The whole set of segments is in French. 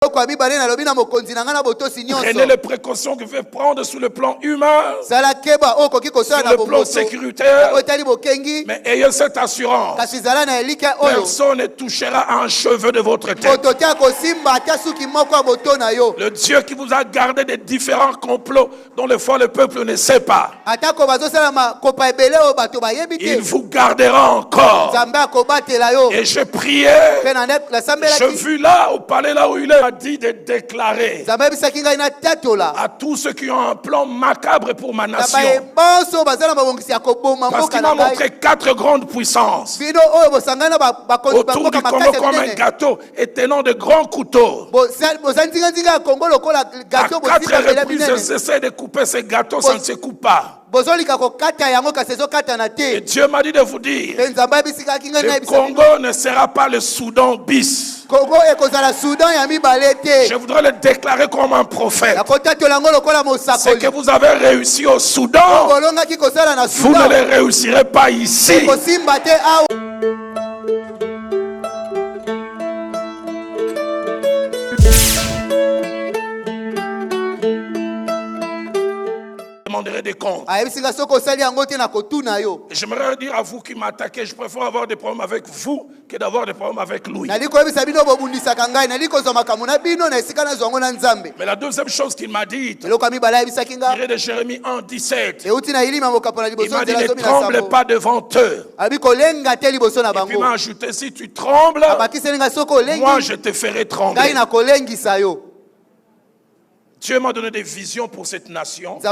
Prenez les précautions que vous pouvez prendre sur le plan humain, sur le plan sécuritaire, mais ayez cette assurance. Personne ne touchera à un cheveu de votre tête. Le Dieu qui vous a gardé des différents complots dont les fois le peuple ne sait pas, il vous gardera encore. Et je priais, je vis là au palais là où il est, a dit de déclarer à tous ceux qui ont un plan macabre pour ma nation, parce qu'il m'a montré 4 grandes puissances autour du Congo comme un gâteau et tenant de grands couteaux. À 4 reprises, j'essaie de couper ces gâteaux, ça ne se coupe pas. Et Dieu m'a dit de vous dire, le Congo ne sera pas le Soudan bis. Je voudrais le déclarer comme un prophète. Ce que vous avez réussi au Soudan, vous ne le réussirez pas ici. Des comptes. J'aimerais dire à vous qui m'attaquez, je préfère avoir des problèmes avec vous que d'avoir des problèmes avec lui. Mais la deuxième chose qu'il m'a dit, tiré de Jérémie 1:17, il m'a dit ne tremble pas devant eux. Et puis il m'a ajouté, si tu trembles, moi je te ferai trembler. Dieu m'a donné des visions pour cette nation et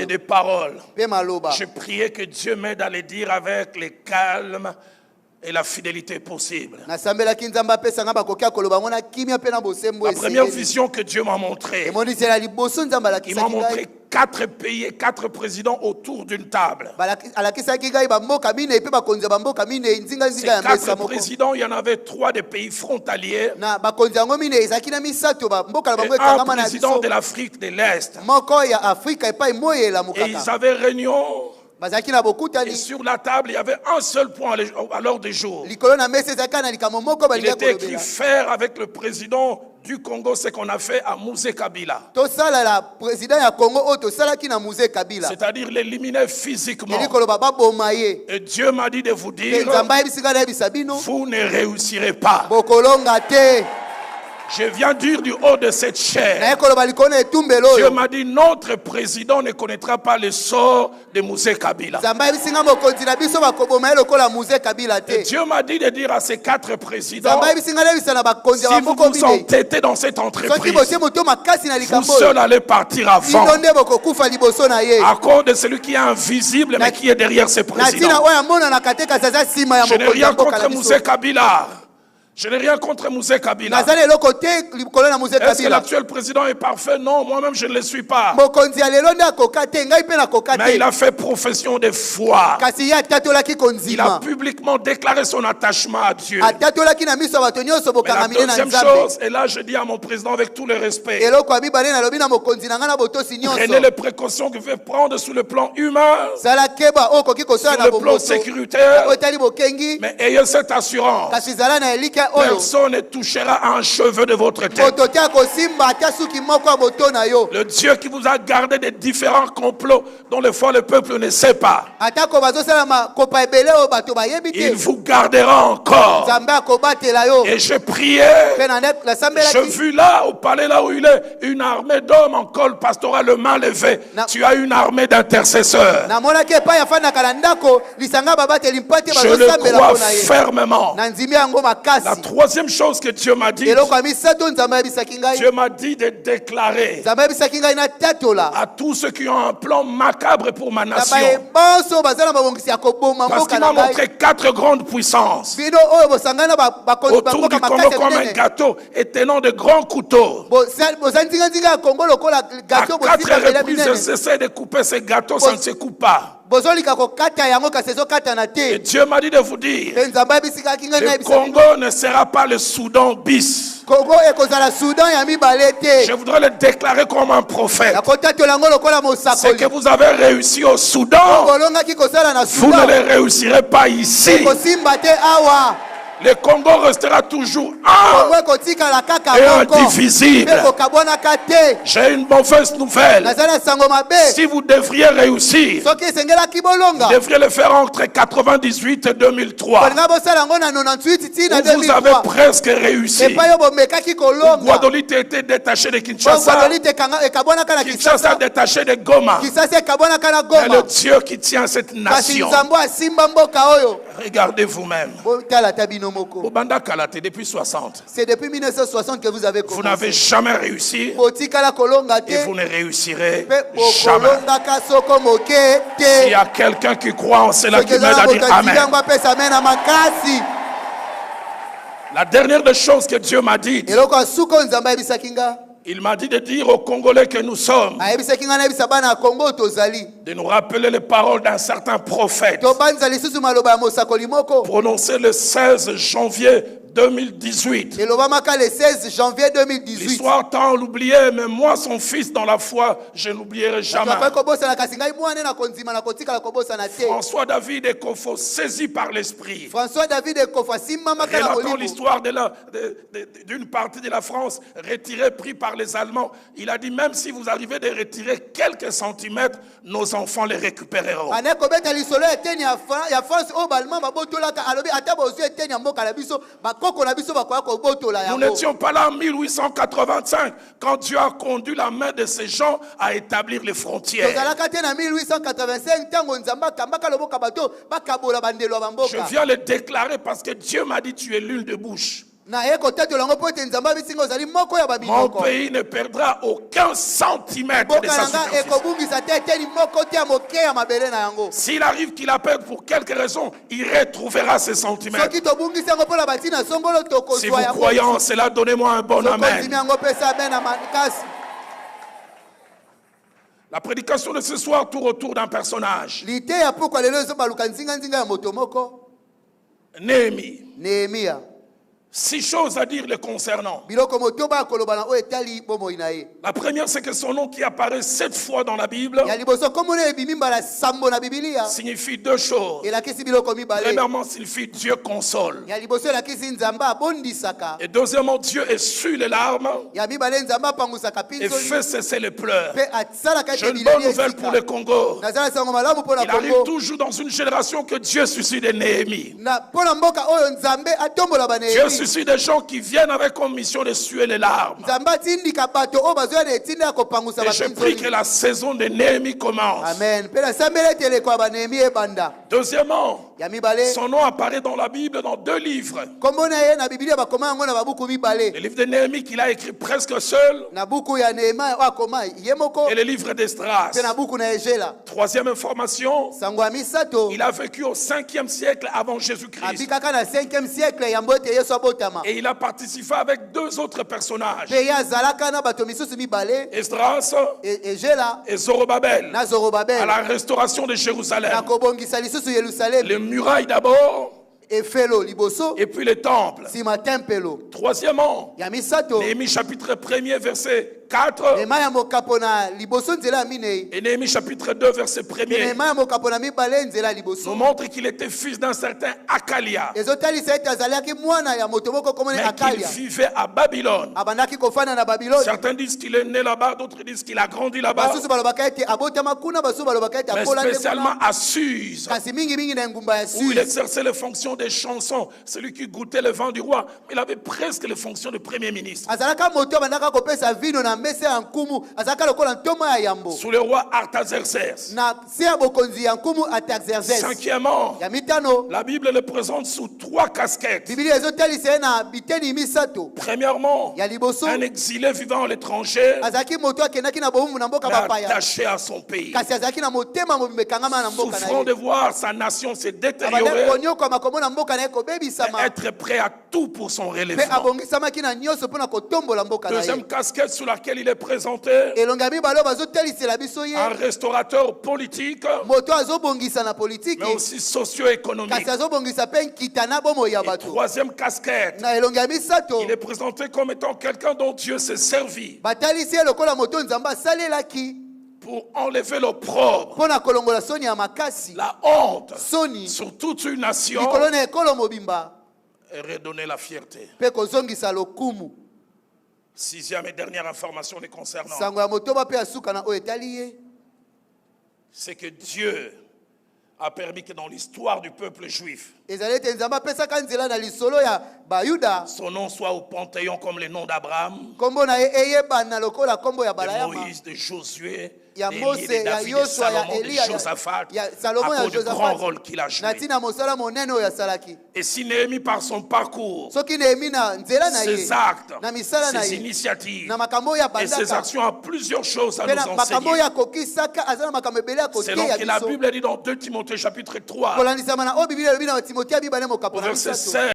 des paroles. Je priais que Dieu m'aide à les dire avec le calme et la fidélité possible. La première vision que Dieu m'a montrée, il m'a montré 4 pays et 4 présidents autour d'une table. Ces 4 présidents, il y en avait 3 des pays frontaliers et un président de l'Afrique de l'Est. Et ils avaient réunion. Et sur la table, il y avait un seul point à l'ordre du jour. Il était écrit faire avec le président du Congo ce qu'on a fait à Mouzé Kabila. C'est-à-dire l'éliminer physiquement. Et Dieu m'a dit de vous dire, vous ne réussirez pas. Je viens dire du haut de cette chair. Dieu m'a dit, notre président ne connaîtra pas le sort de Mouzé Kabila. Et Dieu m'a dit de dire à ces 4 présidents, si vous vous entêtez dans cette entreprise, vous seul allez partir avant. À cause de celui qui est invisible mais qui est derrière ces présidents. Je n'ai rien contre Mouzé Kabila. Je n'ai rien contre Mouzé Kabila. Est-ce que l'actuel président est parfait? Non, moi-même je ne le suis pas. Mais il a fait profession de foi. Il a publiquement déclaré son attachement à Dieu. Mais la deuxième chose, et là je dis à mon président avec tout le respect, prenez les précautions que vous pouvez prendre sur le plan humain, sur le plan sécuritaire, mais ayez cette assurance. Personne ne touchera à un cheveu de votre tête. Le Dieu qui vous a gardé des différents complots dont les fois le peuple ne sait pas, il vous gardera encore. Et je priais, je vis là au palais là où il est, une armée d'hommes en col pastoral, le main levé. Tu as une armée d'intercesseurs. Je le crois fermement. La troisième chose que Dieu m'a dit, Dieu m'a dit de déclarer à tous ceux qui ont un plan macabre pour ma nation, parce qu'il m'a montré 4 grandes puissances autour du Congo comme un gâteau et tenant de grands couteaux. À 4 reprises, j'essaie de couper ces gâteaux, ça ne se coupe pas. Et Dieu m'a dit de vous dire, le Congo ne sera pas le Soudan bis. Je voudrais le déclarer comme un prophète. Ce que vous avez réussi au Soudan, vous ne le réussirez pas ici. Le Congo restera toujours un et indivisible. J'ai une mauvaise nouvelle. Si vous devriez réussir, vous devriez le faire entre 98 et 2003. Vous avez presque réussi. Guadeloupe a été détaché de Kinshasa. Kinshasa a détaché de Goma. Et le Dieu qui tient cette nation. Regardez vous-même. Depuis 60. C'est depuis 1960 que vous avez commencé. Vous n'avez jamais réussi. Et vous ne réussirez jamais. S'il y a quelqu'un qui croit en cela, qui m'aide à dire Amen. La dernière des choses que Dieu m'a dit, il m'a dit de dire aux Congolais que nous sommes, de nous rappeler les paroles d'un certain prophète prononcé le 16 janvier 2018. L'histoire tend à l'oublier, mais moi, son fils dans la foi, je n'oublierai jamais. François David Ekofo, saisi par l'esprit, relatant l'histoire d'une partie de la France retirée, pris par les Allemands. Il a dit, même si vous arrivez de retirer quelques centimètres, nos enfants les récupéreront. Nous n'étions pas là en 1885 quand Dieu a conduit la main de ces gens à établir les frontières. Je viens le déclarer parce que Dieu m'a dit tu es l'huile de bouche. Mon pays ne perdra aucun centimètre de sa superficie. S'il arrive qu'il la perde pour quelque raison, il retrouvera ses centimètres. Si vous croyez en cela, donnez-moi un bon amen. La prédication de ce soir tourne autour d'un personnage. Néhémie. 6 choses à dire le concernant. La première, c'est que son nom qui apparaît 7 fois dans la Bible signifie 2 choses. Premièrement, signifie Dieu console. Et deuxièmement, Dieu essuie les larmes et fait cesser les pleurs. J'ai une bonne nouvelle pour le Congo. Il arrive toujours dans une génération que Dieu suscite des Néhémies. Dieu suscite des gens qui viennent avec comme mission de suer les larmes. Et je prie que la saison de Néhémie commence. Amen. Deuxièmement, son nom apparaît dans la Bible dans 2 livres. Le livre de Néhémie qu'il a écrit presque seul. Et le livre d'Esdras. Troisième information, il a vécu au 5e siècle avant Jésus-Christ. Et il a participé avec 2 autres personnages, Esdras et Zorobabel, à la restauration de Jérusalem. Les murailles d'abord, et puis le temple. Troisièmement, Néhémie chapitre 1er verset 4 et Néhémie chapitre 2 verset 1er nous montre qu'il était fils d'un certain Akalia, mais qu'il vivait à Babylone. Certains disent qu'il est né là-bas, d'autres disent qu'il a grandi là-bas, mais spécialement à Suse, où il exerçait les fonctions des chansons, celui qui goûtait le vin du roi, mais il avait presque les fonctions de premier ministre. Sous le roi Artaxerxès. Cinquièmement, la Bible le présente sous 3 casquettes. Premièrement, un exilé vivant à l'étranger, attaché à son pays, souffrant de voir sa nation se détériorer, être prêt à tout pour son relèvement. Deuxième casquette sous laquelle il est présenté, un restaurateur politique, mais aussi socio-économique. Et troisième casquette, il est présenté comme étant quelqu'un dont Dieu s'est servi pour enlever l'opprobre, la honte sur toute une nation Et redonner la fierté. Sixième et dernière information les concernant. C'est que Dieu a permis que dans l'histoire du peuple juif, son nom soit au Panthéon comme le nom d'Abraham, de Moïse, de Josué, d'Élie, de David, de Salomon, de Josaphat, à cause du grand rôle qu'il a joué. Et si Néhémie, par son parcours, ses actes, ses initiatives et ses actions ont plusieurs choses à nous enseigner. C'est donc que la Bible dit dans 2 Timothée chapitre 3, au verset 16.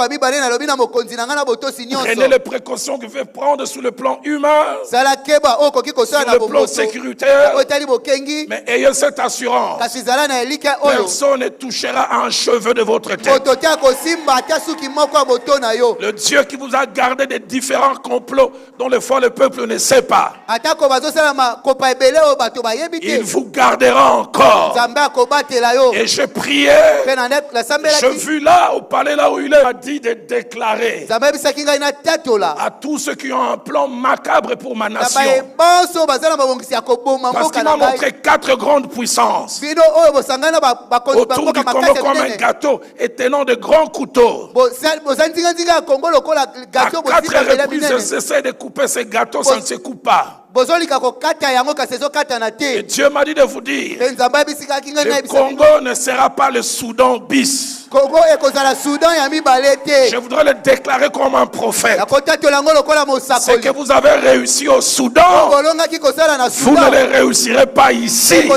Prenez les précautions que vous pouvez prendre sur le plan humain, sur le plan sécuritaire, mais ayez cette assurance. Personne ne touchera à un cheveu de votre tête. Le Dieu qui vous a gardé des différents complots dont le fois le peuple ne sait pas, il vous gardera encore. Et je priais, je vis là au palais là où il est, dit de déclarer à tous ceux qui ont un plan macabre pour ma nation, parce qu'il m'a montré 4 grandes puissances autour du Congo comme un gâteau et tenant de grands couteaux. À 4 reprises, j'essaie de couper ces gâteaux, ça ne se coupe pas. Et Dieu m'a dit de vous dire, le Congo ne sera pas le Soudan bis. Je voudrais le déclarer comme un prophète. C'est que vous avez réussi au Soudan, vous ne le réussirez pas ici.